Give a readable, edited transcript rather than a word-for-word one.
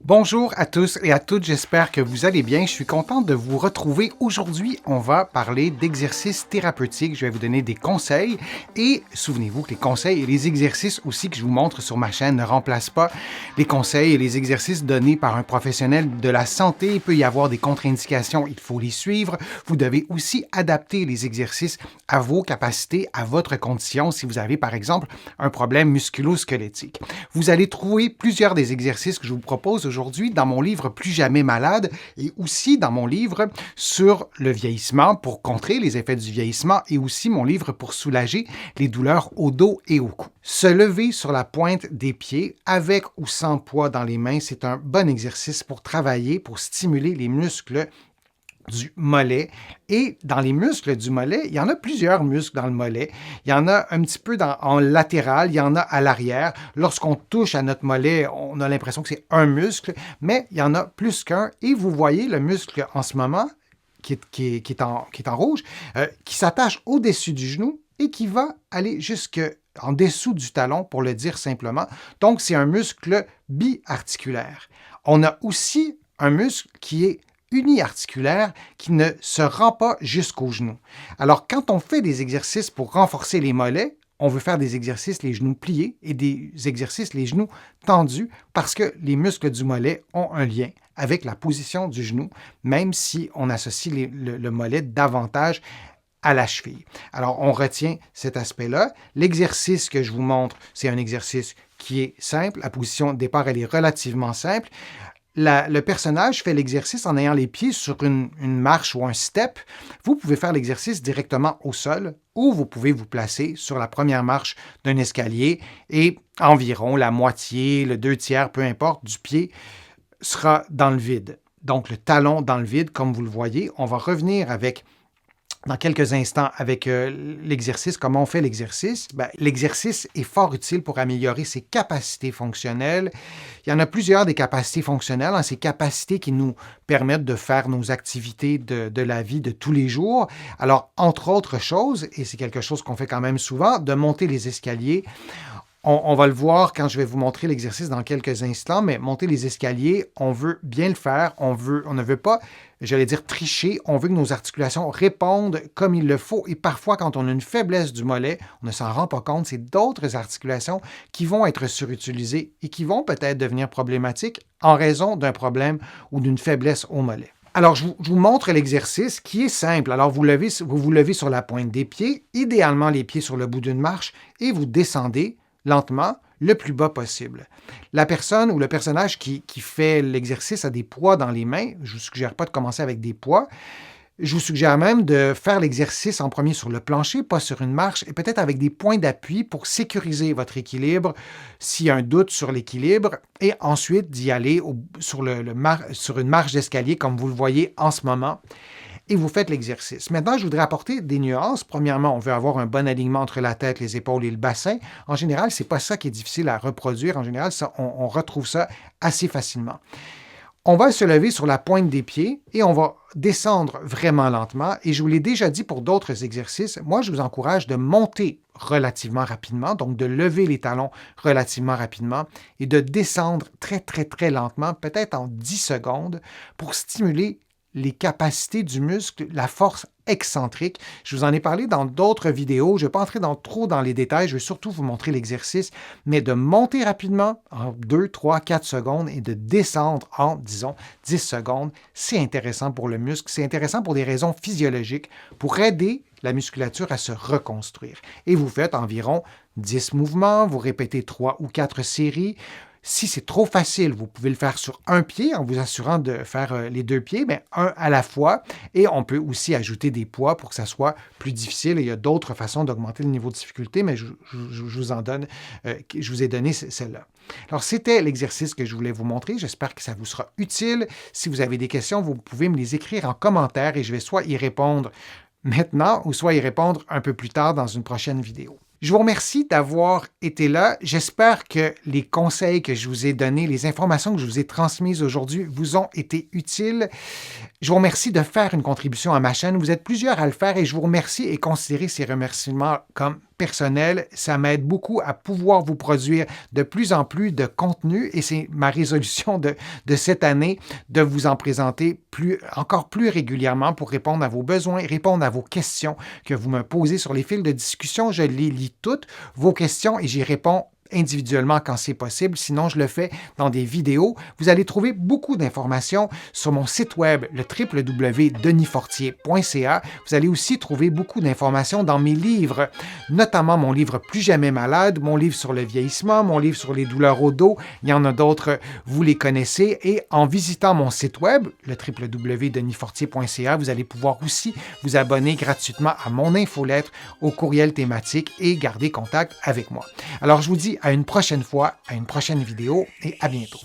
Bonjour à tous et à toutes, j'espère que vous allez bien. Je suis content de vous retrouver. Aujourd'hui, on va parler d'exercices thérapeutiques. Je vais vous donner des conseils et souvenez-vous que les conseils et les exercices aussi que je vous montre sur ma chaîne ne remplacent pas les conseils et les exercices donnés par un professionnel de la santé. Il peut y avoir des contre-indications, il faut les suivre. Vous devez aussi adapter les exercices à vos capacités, à votre condition si vous avez par exemple un problème musculo-squelettique. Vous allez trouver plusieurs des exercices que je vous propose aujourd'hui dans mon livre Plus jamais malade et aussi dans mon livre sur le vieillissement pour contrer les effets du vieillissement et aussi mon livre pour soulager les douleurs au dos et au cou. Se lever sur la pointe des pieds avec ou sans poids dans les mains, c'est un bon exercice pour travailler, pour stimuler les muscles du mollet. Et dans les muscles du mollet, il y en a plusieurs muscles dans le mollet. Il y en a un petit peu en latéral, il y en a à l'arrière. Lorsqu'on touche à notre mollet, on a l'impression que c'est un muscle, mais il y en a plus qu'un. Et vous voyez le muscle en ce moment, qui est en rouge, qui s'attache au-dessus du genou et qui va aller jusque en dessous du talon, pour le dire simplement. Donc, c'est un muscle biarticulaire. On a aussi un muscle qui est uniarticulaire qui ne se rend pas jusqu'au genou. Alors, quand on fait des exercices pour renforcer les mollets, on veut faire des exercices les genoux pliés et des exercices les genoux tendus parce que les muscles du mollet ont un lien avec la position du genou, même si on associe le mollet davantage à la cheville. Alors, on retient cet aspect-là. L'exercice que je vous montre, c'est un exercice qui est simple. La position de départ, elle est relativement simple. Le personnage fait l'exercice en ayant les pieds sur une marche ou un step. Vous pouvez faire l'exercice directement au sol ou vous pouvez vous placer sur la première marche d'un escalier et environ la moitié, le 2/3, peu importe, du pied sera dans le vide. Donc le talon dans le vide, comme vous le voyez. On va revenir dans quelques instants avec l'exercice, comment on fait l'exercice. L'exercice est fort utile pour améliorer ses capacités fonctionnelles. Il y en a plusieurs des capacités fonctionnelles, ces capacités qui nous permettent de faire nos activités de la vie de tous les jours. Alors, entre autres choses, et c'est quelque chose qu'on fait quand même souvent, de monter les escaliers. On va le voir quand je vais vous montrer l'exercice dans quelques instants, mais monter les escaliers, on veut bien le faire, on ne veut pas, j'allais dire tricher, on veut que nos articulations répondent comme il le faut et parfois quand on a une faiblesse du mollet, on ne s'en rend pas compte, c'est d'autres articulations qui vont être surutilisées et qui vont peut-être devenir problématiques en raison d'un problème ou d'une faiblesse au mollet. Alors, je vous montre l'exercice qui est simple. Alors, vous vous levez sur la pointe des pieds, idéalement les pieds sur le bout d'une marche et vous descendez lentement, le plus bas possible. La personne ou le personnage qui fait l'exercice a des poids dans les mains. Je ne vous suggère pas de commencer avec des poids. Je vous suggère même de faire l'exercice en premier sur le plancher, pas sur une marche, et peut-être avec des points d'appui pour sécuriser votre équilibre s'il y a un doute sur l'équilibre, et ensuite d'y aller sur une marche d'escalier comme vous le voyez en ce moment. Et vous faites l'exercice. Maintenant, je voudrais apporter des nuances. Premièrement, on veut avoir un bon alignement entre la tête, les épaules et le bassin. En général, ce n'est pas ça qui est difficile à reproduire. En général, on retrouve ça assez facilement. On va se lever sur la pointe des pieds et on va descendre vraiment lentement. Et je vous l'ai déjà dit pour d'autres exercices, moi, je vous encourage de monter relativement rapidement, donc de lever les talons relativement rapidement et de descendre très, très, très lentement, peut-être en 10 secondes, pour stimuler les capacités du muscle, la force excentrique. Je vous en ai parlé dans d'autres vidéos. Je ne vais pas entrer trop dans les détails. Je vais surtout vous montrer l'exercice, mais de monter rapidement en 2, 3, 4 secondes et de descendre en, disons, 10 secondes, c'est intéressant pour le muscle. C'est intéressant pour des raisons physiologiques, pour aider la musculature à se reconstruire. Et vous faites environ 10 mouvements, vous répétez 3 ou 4 séries. Si c'est trop facile, vous pouvez le faire sur un pied en vous assurant de faire les 2 pieds, mais un à la fois. Et on peut aussi ajouter des poids pour que ça soit plus difficile. Et il y a d'autres façons d'augmenter le niveau de difficulté, mais je vous ai donné celle-là. Alors, c'était l'exercice que je voulais vous montrer. J'espère que ça vous sera utile. Si vous avez des questions, vous pouvez me les écrire en commentaire et je vais soit y répondre maintenant ou soit y répondre un peu plus tard dans une prochaine vidéo. Je vous remercie d'avoir été là. J'espère que les conseils que je vous ai donnés, les informations que je vous ai transmises aujourd'hui vous ont été utiles. Je vous remercie de faire une contribution à ma chaîne. Vous êtes plusieurs à le faire et je vous remercie et considérez ces remerciements comme personnel. Ça m'aide beaucoup à pouvoir vous produire de plus en plus de contenu et c'est ma résolution de cette année de vous en présenter encore plus régulièrement pour répondre à vos besoins, répondre à vos questions que vous me posez sur les fils de discussion. Je les lis toutes, vos questions, et j'y réponds individuellement quand c'est possible. Sinon, je le fais dans des vidéos. Vous allez trouver beaucoup d'informations sur mon site web, le www.denisfortier.ca. Vous allez aussi trouver beaucoup d'informations dans mes livres, notamment mon livre Plus jamais malade, mon livre sur le vieillissement, mon livre sur les douleurs au dos. Il y en a d'autres, vous les connaissez. Et en visitant mon site web, le www.denisfortier.ca, vous allez pouvoir aussi vous abonner gratuitement à mon infolettre, au courriel thématique et garder contact avec moi. Alors, je vous dis à une prochaine fois, à une prochaine vidéo et à bientôt.